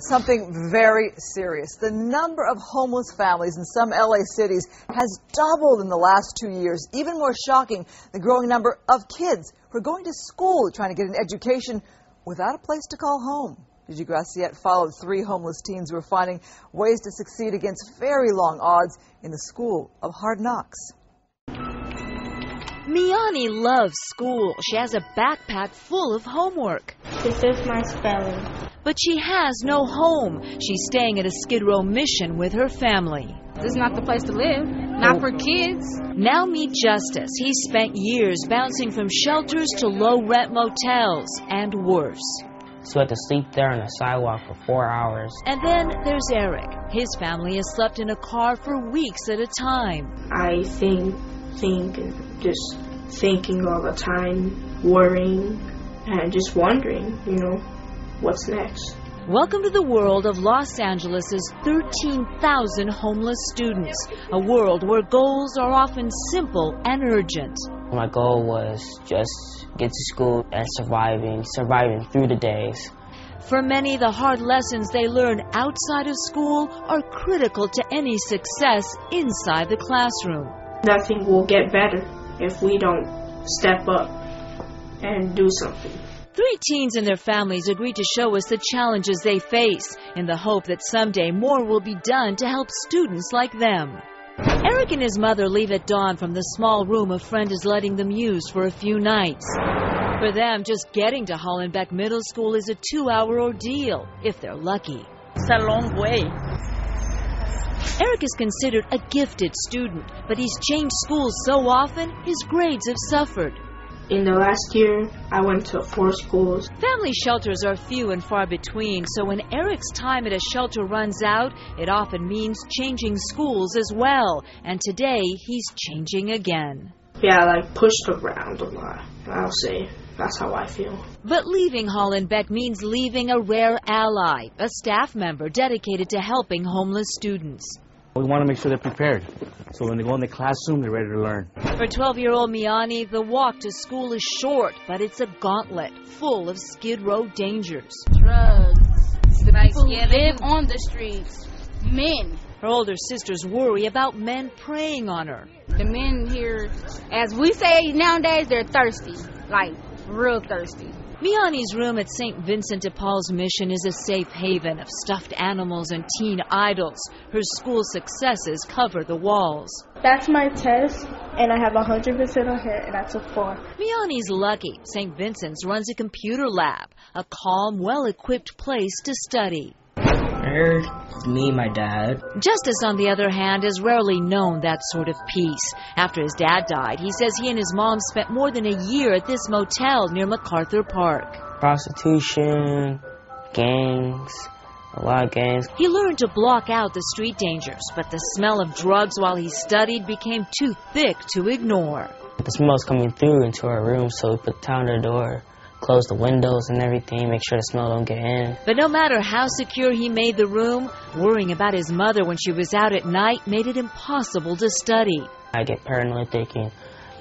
Something very serious. The number of homeless families in some LA cities has doubled in the last 2 years. Even more shocking, the growing number of kids who are going to school trying to get an education without a place to call home. Gigi Graciette followed 3 homeless teens who are finding ways to succeed against very long odds in the school of hard knocks. Miani loves school. She has a backpack full of homework. This is my spelling. But she has no home. She's staying at a Skid Row mission with her family. This is not the place to live. Not for kids. Now meet Justice. He spent years bouncing from shelters to low-rent motels and worse. So I had to sleep there on the sidewalk for 4 hours. And then there's Eric. His family has slept in a car for weeks at a time. I think just thinking all the time, worrying, and just wondering, what's next. Welcome to the world of Los Angeles' 13,000 homeless students, a world where goals are often simple and urgent. My goal was just get to school and surviving through the days. For many, the hard lessons they learn outside of school are critical to any success inside the classroom. Nothing will get better if we don't step up and do something. 3 teens and their families agreed to show us the challenges they face in the hope that someday more will be done to help students like them. Eric and his mother leave at dawn from the small room a friend is letting them use for a few nights. For them, just getting to Hollenbeck Middle School is a 2-hour ordeal, if they're lucky. It's a long way. Eric is considered a gifted student, but he's changed schools so often, his grades have suffered. In the last year, I went to 4 schools. Family shelters are few and far between, so when Eric's time at a shelter runs out, it often means changing schools as well. And today, he's changing again. Yeah, pushed around a lot, I'll say. That's how I feel. But leaving Hollenbeck means leaving a rare ally, a staff member dedicated to helping homeless students. We want to make sure they're prepared, so when they go in the classroom, they're ready to learn. For 12-year-old Miani, the walk to school is short, but it's a gauntlet full of Skid Row dangers. Drugs. The people who live on the streets. Men. Her older sisters worry about men preying on her. The men here, as we say nowadays, they're thirsty. Real thirsty. Miani's room at St. Vincent de Paul's Mission is a safe haven of stuffed animals and teen idols. Her school successes cover the walls. That's my test, and I have 100% on it, and that's a 4. Miani's lucky. St. Vincent's runs a computer lab, a calm, well-equipped place to study. Here's me and my dad. Justice, on the other hand, has rarely known that sort of peace. After his dad died, he says he and his mom spent more than a year at this motel near MacArthur Park. Prostitution, gangs, a lot of gangs. He learned to block out the street dangers, but the smell of drugs while he studied became too thick to ignore. The smell's coming through into our room, so we put down the door, close the windows and everything, make sure the smell don't get in. But no matter how secure he made the room, worrying about his mother when she was out at night made it impossible to study. I get paranoid thinking,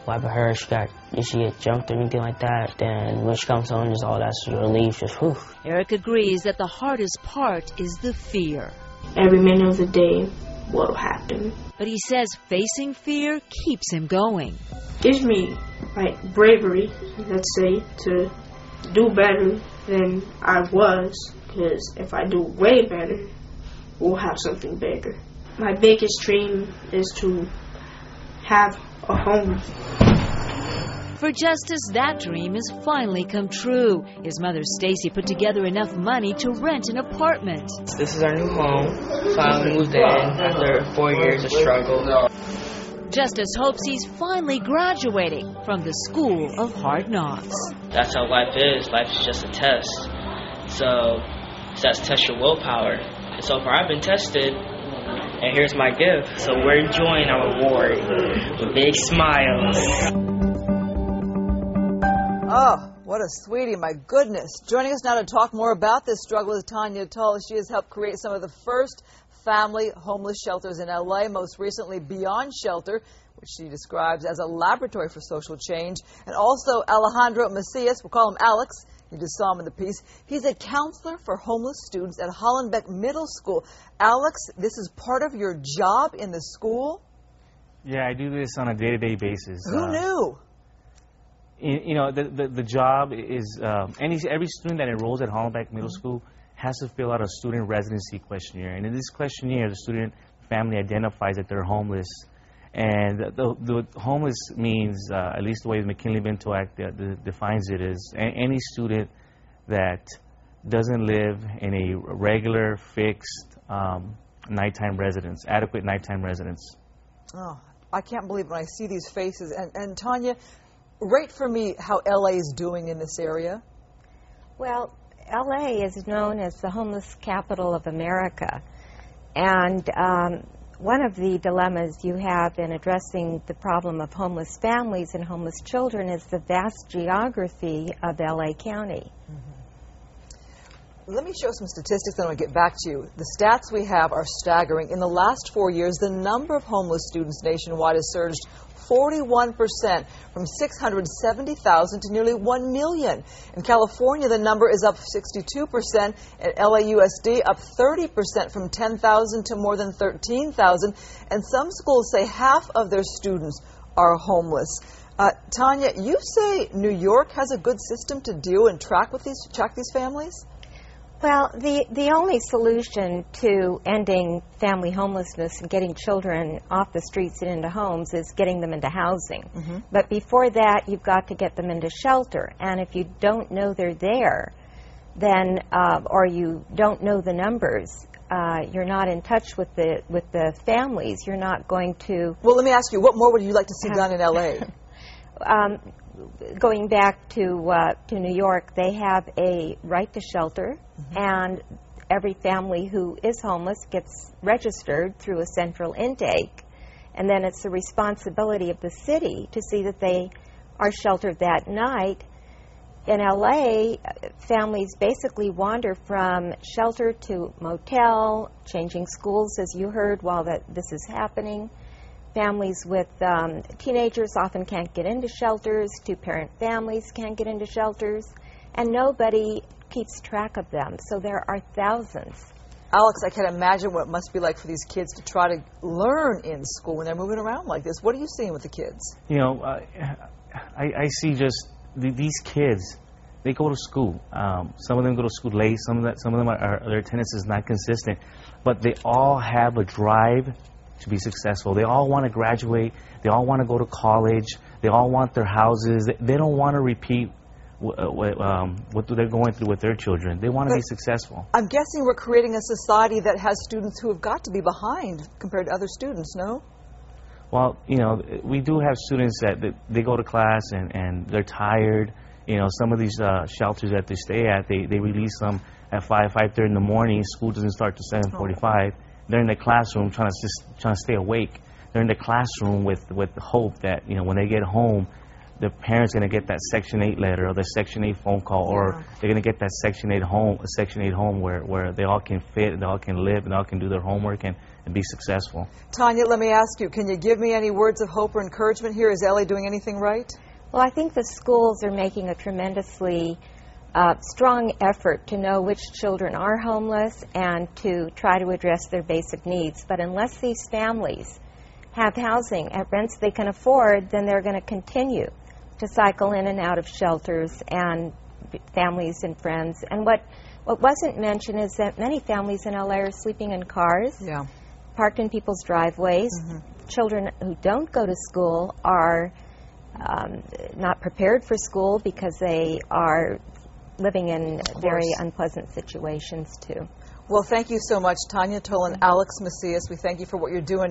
what about her? If she get jumped or anything like that, then when she comes home, just all that's relief, just whew. Eric agrees that the hardest part is the fear. Every minute of the day, what'll happen? But he says facing fear keeps him going. Gives me, bravery, let's say, to do better than I was, because if I do way better, we'll have something bigger. My biggest dream is to have a home. For Justice, that dream has finally come true. His mother, Stacy, put together enough money to rent an apartment. This is our new home, so I moved in after 4 years of struggle. Justice hopes he's finally graduating from the school of hard knocks. That's how life is. Life is just a test. So that's test your willpower. And so far I've been tested, and here's my gift. So we're enjoying our reward with big smiles. Oh, what a sweetie, my goodness. Joining us now to talk more about this struggle is Tanya Tull. She has helped create some of the first family homeless shelters in LA, most recently Beyond Shelter, which she describes as a laboratory for social change. And also Alejandro Macias, we'll call him Alex. You just saw him in the piece. He's a counselor for homeless students at Hollenbeck Middle School. Alex, this is part of your job in the school? Yeah, I do this on a day-to-day basis. Who knew? You know, the job is every student that enrolls at Hollenbeck Middle School has to fill out a student residency questionnaire. And in this questionnaire, the student family identifies that they're homeless. And the homeless means, at least the way the McKinley-Vento Act defines it, is any student that doesn't live in a regular, fixed nighttime residence, adequate nighttime residence. Oh, I can't believe when I see these faces. And Tanya, rate for me how LA is doing in this area. Well, LA is known as the homeless capital of America. And one of the dilemmas you have in addressing the problem of homeless families and homeless children is the vast geography of LA County. Let me show some statistics, then I'll get back to you. The stats we have are staggering. In the last 4 years, the number of homeless students nationwide has surged 41%, from 670,000 to nearly 1 million. In California, the number is up 62%, and LAUSD up 30%, from 10,000 to more than 13,000. And some schools say half of their students are homeless. Tanya, you say New York has a good system to deal and track these families? Well, the only solution to ending family homelessness and getting children off the streets and into homes is getting them into housing. But before that, you've got to get them into shelter. And if you don't know they're there, then, or you don't know the numbers, you're not in touch with the families, you're not going to... Well, let me ask you, what more would you like to see done in L.A.? Going back to New York, they have a right to shelter, and every family who is homeless gets registered through a central intake, and then it's the responsibility of the city to see that they are sheltered that night. In LA, families basically wander from shelter to motel, changing schools, as you heard, while this is happening. Families with teenagers often can't get into shelters. Two-parent families can't get into shelters. And nobody keeps track of them. So there are thousands. Alex, I can't imagine what it must be like for these kids to try to learn in school when they're moving around like this. What are you seeing with the kids? You know, I see just these kids, they go to school. Some of them go to school late. Some of them their attendance is not consistent. But they all have a drive to be successful. They all want to graduate. They all want to go to college. They all want their houses. They don't want to repeat what they're going through with their children. They want to be successful. I'm guessing we're creating a society that has students who have got to be behind compared to other students, no? Well, you know, we do have students that they go to class and they're tired. You know, some of these shelters that they stay at, they release them at 5:30 in the morning. School doesn't start till 7:45. They're in the classroom trying to stay awake. They're in the classroom with the hope that, you know, when they get home, the parents are going to get that Section 8 letter or the Section 8 phone call, or they're going to get that Section 8 home where they all can fit and they all can live and they all can do their homework and be successful. Tanya, let me ask you, can you give me any words of hope or encouragement here? Is LA doing anything right? Well, I think the schools are making a tremendously strong effort to know which children are homeless and to try to address their basic needs. But unless these families have housing at rents they can afford, then they're going to continue to cycle in and out of shelters and families and friends. And what wasn't mentioned is that many families in LA are sleeping in cars, parked in people's driveways. Children who don't go to school are not prepared for school because they are living in very unpleasant situations, too. Well, thank you so much, Tanya Tolan, Alex Macias. We thank you for what you're doing.